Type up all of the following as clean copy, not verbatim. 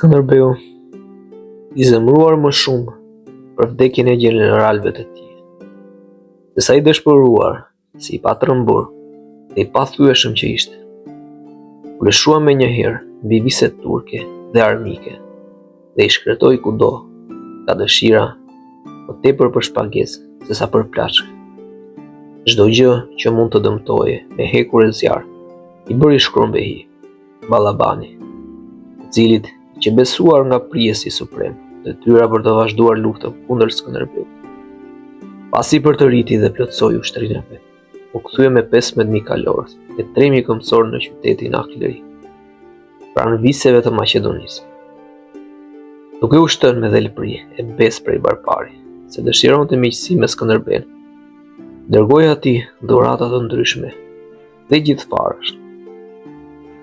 Skënderbeu i zemëruar më shumë për vdekjen e gjeneralëve të tij, sesa i dëshpëruar, si i patrembur dhe i pathyeshëm që ishte. U lëshua menjëherë mbi viset turke dhe armike dhe i shkretoi kudo ka dëshira më tepër për shpagesë sesa për plaçke. Çdo gjë që mund të dëmtoje me hekur e zjarr i bëri shkrumbehi, Ballabani, i cilit që besuar nga prijesi suprem detyra për të vazhduar luftën kundër Skënderbeut. Pasi përtëriti dhe plotësoi ushtrinë e vet, u kthye me 15.000 kalorës e 3.000 këmbësorë në qytetin Ahleri, pranë viseve të Maqedonisë. Duke u shtënë me dhelpri e besë prej barpari, se dëshironte miqësi me Skënderbeun, dërgoi atij dhurata të ndryshme dhe gjithfarësh.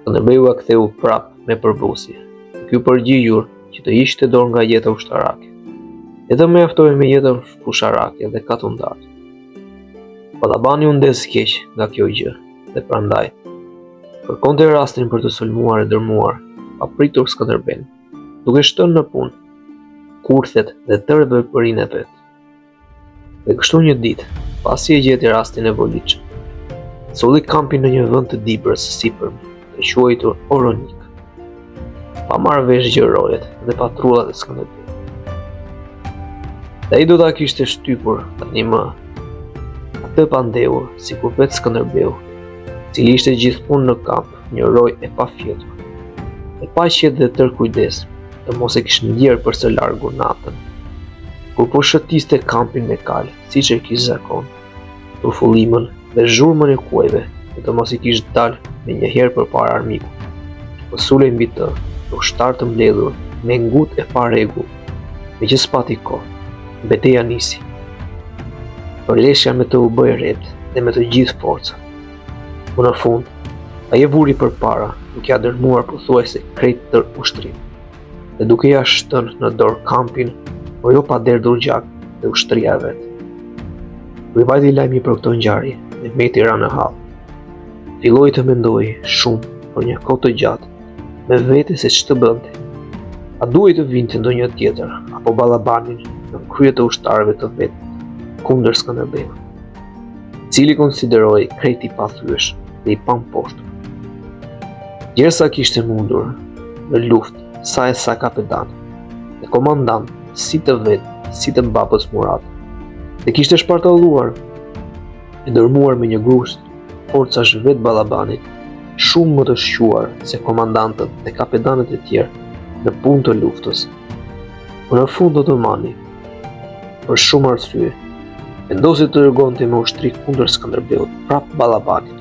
Skënderbeu a ktheu prap me përbusje. Ky përgjigjur që të ishte dorë nga jeta ushtarake, e të mjaftoi me jetën fusharake dhe katundare. Ballabani u ndes keq nga kjo gjë dhe prandaj kërkonte rastin për të sulmuar e dërmuar papritur Skënderbeun, duke shtënë në punë kurthet dhe tërë veprinë e vet. Dhe kështu një ditë, pasi e gjeti rastin e volitshëm, solli kampin në një vend të dibrës sipërm, të quajtur Oronik, pa marrë vesh gjërojet dhe patrullat e Skënderbeut. Dhe ai do ta kishte shtypur tani më atë pandehur sikur vetë Skënderbeu, i cili ishte gjithmonë në kamp, një roj e pafjetur, e paqet dhe tërë kujdes, të mos e kishte ndjerë për së largu natën, kur po shëtiste kampin me kalë, siç e kishte zakon, turfullimën dhe zhurmën e kuajve, dhe të mos i kishte dalë me njëherë përpara armikut, që po sulej mbi të, ushtar të mbledhur me ngut e pa rregull, me që s'pati kohë. Betejë nisi. Përleshja me të u bë ret dhe me të gjithë forca. Por në fund, ai e vuri përpara, duke ia dërmuar pothuajse krejt tër ushtrinë, dhe duke ia shtënë në dorë kampin, por jo pa derdhur gjak dhe ushtria e vet. Kur i vajti lajmi për këtë ngjarje, Mehmeti ra në hall. Filloi të mendojë shumë për një kohë të gjatë me vete se ç'të bënte. A duhej të vinte ndonjë tjetër apo Ballabanin në krye të ushtarëve të vet kundër Skënderbeut, i cili konsideroi krejt i pathyeshëm dhe i pamposhtur. Derisa kishte mundur në luftë sa kapetan dhe komandant si të vet, si të babës Murat, dhe kishte shpartalluar e dërmuar me një grusht forcash vet Ballabanit, shumë më të shquar se komandantët dhe kapetanët e tjerë në punë të luftës. Por në fund Otomani, për shumë arsye, vendosi të dërgonte me ushtri kundër Skënderbeut prap Ballabanit,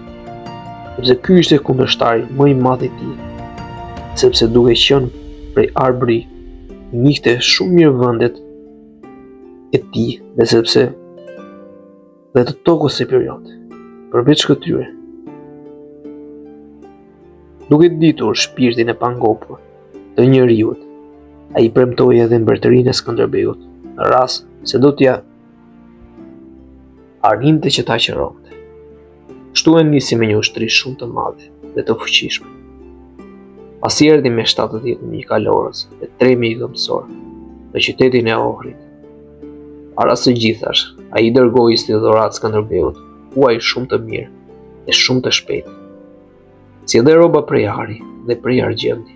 sepse ky ishte kundërshtari më i madh i tij, sepse duke qenë prej Arbëri, njihte shumë mirë vendet e tij dhe sepse dhe të tokës së periote, përveç këtyre. Duke ditur shpirtin e pangopur të njeriut, ai premtoi edhe mbretërinë e Skënderbeut, në rast se do t'ja arrinte që ta qëronte. Kështu e nisi me një ushtri shumë të madhe dhe të fuqishme. Pasi erdhi me 70.000 kalorës dhe 3.000 këmbësorë në qytetin e Ohrit, para së gjithash, ai dërgoi si dhuratë Skënderbeut huaj shumë të mirë dhe shumë të shpejtë, si edhe roba prej ari dhe prej argjendi,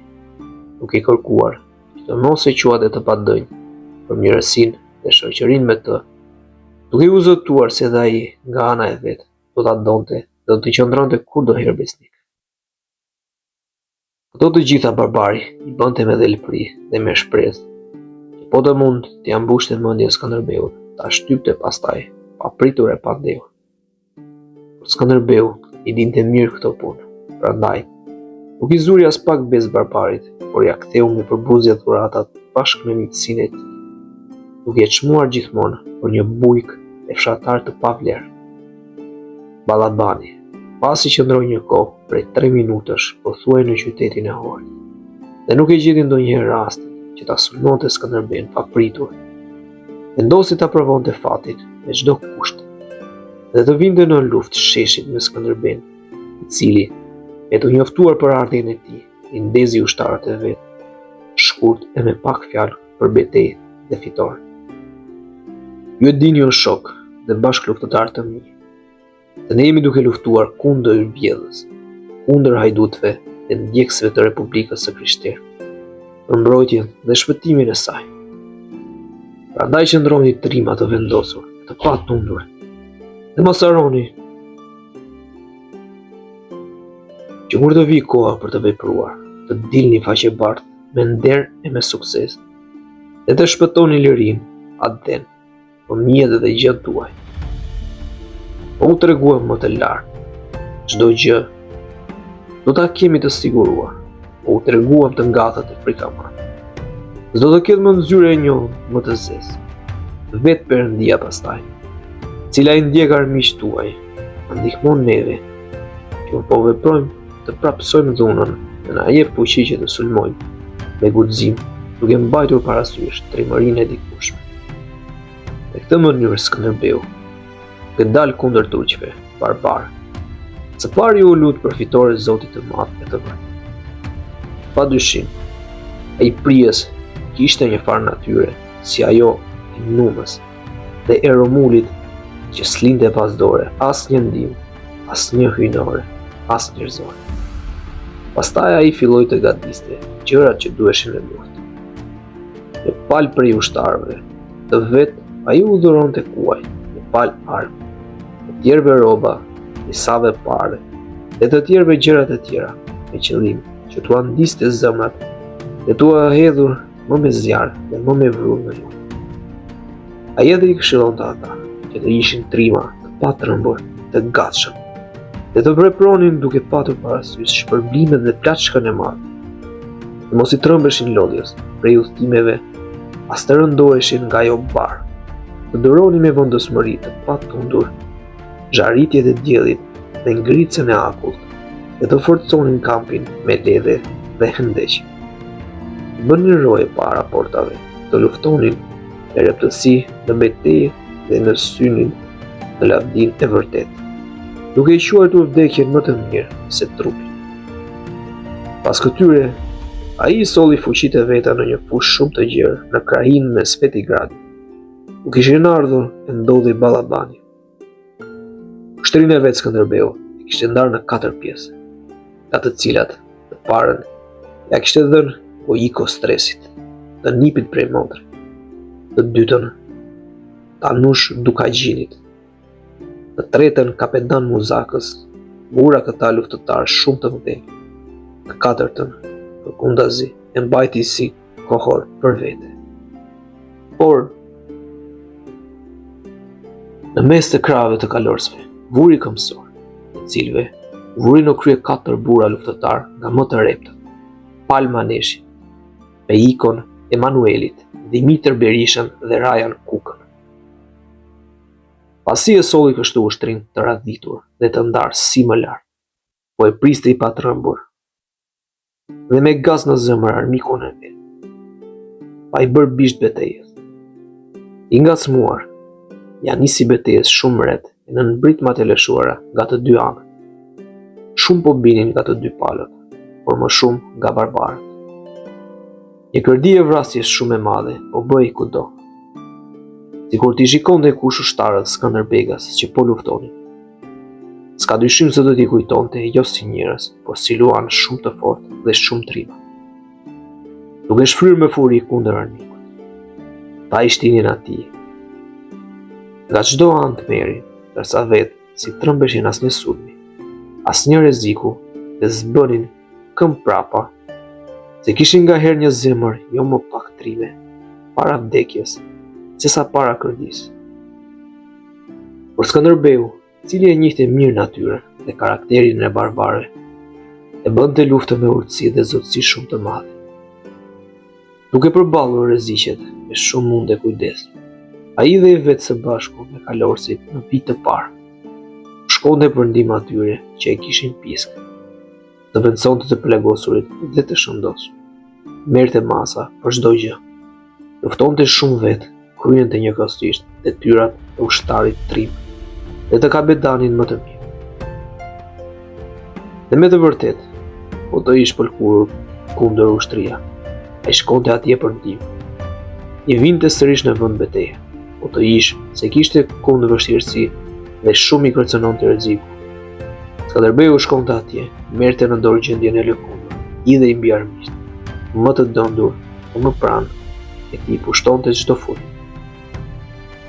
duke i kërkuar që të mos e quate të padënjë për mirësinë dhe shoqërinë me të, duke u zotuar se dhe ai nga ana e vet do ta donte dhe do të qëndronte kudoherë besnik. Këto të gjitha barbari i bënte me dhelpri dhe me shpresë, që po të mund t'i ambushte mendjen Skënderbeut, ta shtypte pastaj, papritur e pandehur. Por Skënderbeu i dinte mirë këtë punë. Prandaj, nuk i zuri as pak besë barbarit, por ja ktheu me përbuzje dhuratat bashkë me miqësinë e tij, duke e çmuar gjithmonë për një bujk e fshatar të pavlerë. Ballabani, pasi qëndroi një kohë prej 3 minutash pothuaj në qytetin e Ohrit, dhe nuk e gjeti ndonjëherë rast që ta sulmonte Skënderbeun papritur, vendosi ta provonte fatin me çdo kusht, dhe të vinte në luftë sheshit me Skënderbeun, i cili e të njoftuar për ardhjen e tij, i ndezi ushtarët e vet, shkurt e me pak fjalë për betejë dhe fitore. Ju e dini o shok dhe bashkë luftëtar të mi, se ne jemi duke luftuar kundër vjedhës, kundër hajdutëve dhe ndjekësve të Republikës së Krishterë, për mbrojtjen dhe shpëtimin e saj. Prandaj qëndroni trima të vendosur, të patundur, dhe mos harroni që kur të vijë koha për të vepruar, të dilni faqebartë me nder e me sukses, dhe të shpëtoni lirinë, atë fëmijët dhe gjën tuaj. Po u treguam më të lartë, çdo gjë do ta kemi të siguruar, po u treguam të ngatët e frikamarrë. S'do të ketë më nzyre e njohur më të zezë, vetë Perëndia pastaj, cila i ndjek armiqtë tuaj, na ndihmon neve, që po veprojmë të prapsojmë dhunën dhe na jep fuqi që të sulmojmë me guxim, duke mbajtur parasysh trimërinë e dikushme. Në këtë mënyrë Skënderbeu, duke dalë kundër turqëve barbar, së pari u lut për fitore Zotit të Madh e të Vërtetë. Padyshim, ai Prijes kishte një farë natyre si ajo e Numës dhe e Romulit, që s'linte pas dore asnjë ndim, asnjë hyjnore, as njerëzore. Pastaj ai filloi të gadiste gjërat që duheshin në luftë. Me palë prej ushtarëve, të vetë ai u dhuronte kuaj, me palë armë, të tjerëve roba, disave pare, dhe të tjerëve gjërat e tjera, me qëllim që t'u andiste zemrat dhe t'u hedhur më me zjarr dhe më me vrur në luftë. Ai edhe i këshillonte ata që të ishin trima të patrembur, të gatshëm, dhe të vepronin duke patur parasysh shpërblimet dhe plaçkën e madhe. Dhe mos i trembeshin lodhjes prej udhëtimeve, as të rëndoheshin nga ajo barë, të dëronin me vendosmëri të patundur zharitjet e diellit dhe ngritjen e akullt, dhe të forconin kampin me ledhe dhe hendeqje. Të bënin roje para portave, të luftonin me reptësi në betejë dhe në synin në lavdin e vërtetë, duke i quajtur vdekjen më të mirë se trupi. Pas këtyre, ai i solli fuqitë e veta në një fushë shumë të gjerë në krahinë me Svetigradit, ku kishin ardhur e ndodhi Ballabani. Ushtrinë e vet Skënderbeu e kishte ndarë në 4 pjesë, nga të cilat të parën ja kishte dhënë Ojiko Stresit, të nipit prej Montrit, të dytën Tanush Dukagjinit, të tretën Kapedan Muzakës, bura këta luftëtar shumë të mëdhenj, të katërtën përkundazi e mbajti si kohor për vete. Por, në mes të krave të kalorsve, vuri këmbësor, të cilëve vuri në krye 4 bura luftëtar nga më të reptët, Palma Neshi, Peikon Emanuelit, Dimitër Berishën dhe Rajan Kukën. Pasi e solli kështu ushtrin të radhitur dhe të ndarë si më lart, po e priste i patrembur, dhe me gaz në zemër armikun e vet, pa i bërë bisht betejës. I ngacmuar, ja nisi betejës shumë mret e në nënbritmat e lëshuara nga të dy anët. Shumë po binin nga të dy palët, por më shumë nga barbarët. Një kërdi e vrasjes shumë e madhe po bëj kudo. Sikur t'i shikonte kush ushtarët Skënderbegas që po luftonin. S'ka dyshim se do t'i kujtonte jo si njerëz, por si luan shumë të fortë dhe shumë trima. Duke shfryrë me furi kundër armikut, ta i shtinin atij. Nga çdo anë të merin, ndërsa vetë si trembeshin asnjë sulmi, asnjë rreziku dhe zbënin këm prapa, se kishin ngaherë një zemër jo më pak trime para vdekjes, se sa para kërdisë. Por Skënderbeu, cili e njihte mirë natyrën dhe karakterin e barbarëve, e bënte luftë me urtësi dhe zotësi shumë të madhe. Duke përballur rreziqet me shumë mund e kujdes, ai dhe i vetë së bashku me kalorësit në vit të parë, shkonte për ndihmë atyre që e kishin piskë, të vendsonte të plegosurit dhe të shëndosur, merrte masa për çdo gjë, luftonte shumë vetë, kryente njëkohësisht detyrat e ushtarit trim dhe të kapedanin më të mirë. Dhe me të vërtet, po të ish pëlkurur kundër ushtria, Ai shkonte atje për ndihmë. I vinte sërish në vend betejë, po të ish se kishte kohë në vështirësi dhe shumë i kërcënonte rreziku. Skënderbeu shkonte atje, merrte në dorë gjendjen e lëkundur, idhe i mbi armiqt, më të dëndur dhe më pranë e tij pushtonte çdo fund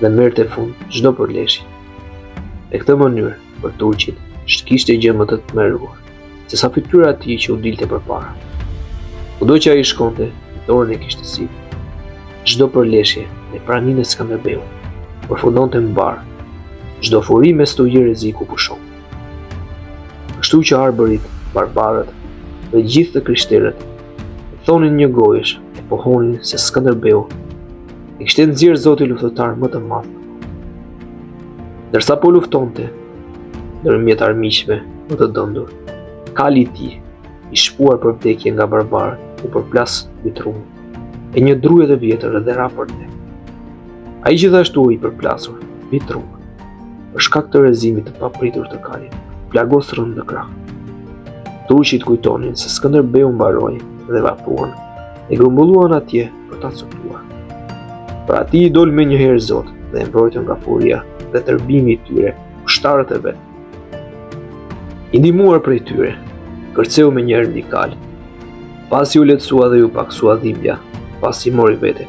dhe merrte fund çdo përleshje. Në këtë mënyrë, për turqit, kishte gjë më të tmerruar, se sa fytyra e tij që u dilte përpara. Kudo që ai shkonte, dorën e kishte sipër. Çdo përleshje me praninë e Skënderbeut përfundonte në barë. Çdo furi me stujë rreziku pushon. Kështu që arbërit, barbarët dhe gjithë të krishterët thonin një gojësh e pohonin se Skënderbeu e kishte nxjerrë Zoti luftëtar më të madh. Ndërsa po luftonte ndërmjet armiqve më të dëndur, kali i tij, i shpuar për vdekje nga barbarët, u përplas mbi trumë, e një druje të vjetër dhe ra për te. Ai gjithashtu i përplasur mbi trumë, për shkak të rrezimit të papritur të kalit, plagos rënd në krah. Turqit kujtonin se Skënderbeu mbaroi dhe vapruan, e grumbulluan atje për ta coptuar. Për ati i dol me njëherë Zot dhe e mbrojtën nga furia dhe tërbimi i tyre, ushtarët e vet. I ndihmuar prej tyre, kërceu me një herë mbi kal. Pasi u lehtësua dhe u paksua dhimbja, pasi mori vete,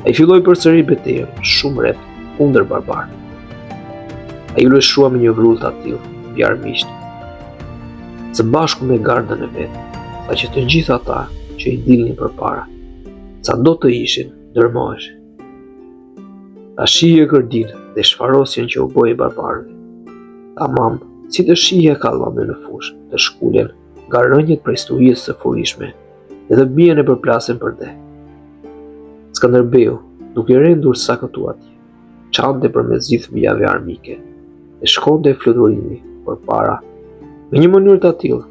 ai filloi përsëri betejën shumë rreth kundër barbarëve. Ai u lëshua me një vrrull të atill mbi armiqt, së bashku me gardën e vet, saqë të gjithë ata që i dilnin përpara, sa do të ishin, ndërmoheshin. Ta shije kërdin dhe shfarosjen që u boi barbarëve. Tamam, si të shije kallame në fush, të shkuljen nga rënjët prej stujës së furishme, dhe të bien e përplasen për de. Skënderbeu, duke rendur sa këtu atje, çante përmes gjithë vijave armike, dhe shkonte fluturimi përpara, me një mënyrë të tillë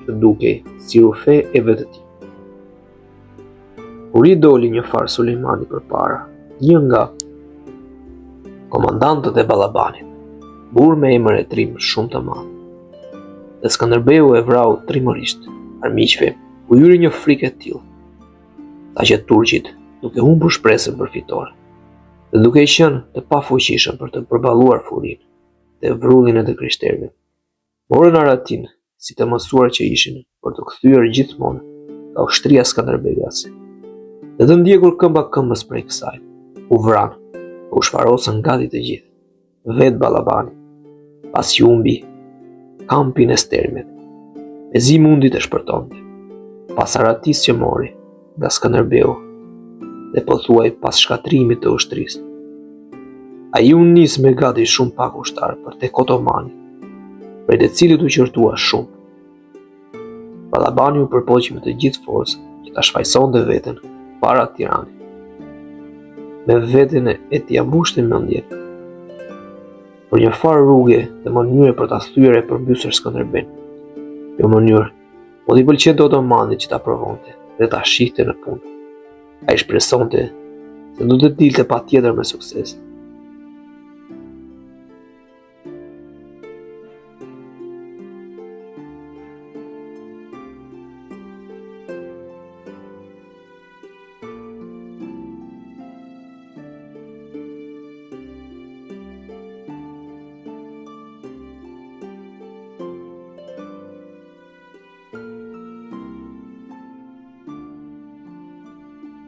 që dukej si rufe e vetë tij. Kur i doli një far Sulejmani përpara, një nga komandantët e Ballabanit, burr me emër e trim shumë të madh. Dhe Skënderbeu e vrau trimërisht armiqve, u hyri një frikë e tillë, saqë turqit, duke humbur shpresën për fitore, dhe duke qenë të pafuqishëm për të përballuar furinë dhe vrrullin e të krishterëve, morën Aratin si të mësuar që ishin për të kthyer gjithmonë nga ushtria skënderbegase. Dhe të ndjekur këmba këmbës prej kësaj, u vranë, u shfarosën gati të gjithë, vetë Ballabani, pasi humbi kampin e stermet, me zi mundi të shpërtonte, pas Aratis që mori nga Skënderbeu dhe pothuaj pas shkatrimit të ushtrisë. Ai u nis me gati shumë pak ushtar për tek Otomani, prej të cilit u qërtua shumë. Ballabani u përpoqi me të gjithë forcën që ta shfaqsonte veten para Tiranit. Me veten e t'i ambushte mendje për një farë rrugë dhe mënyre për ta thyer e përmbysur Skënderbeun. Jo mënyrë, po t'i pëlqente Otomanit që ta provonte dhe ta shihte në punë. Ai shpresonte se do të dilte patjetër me sukses,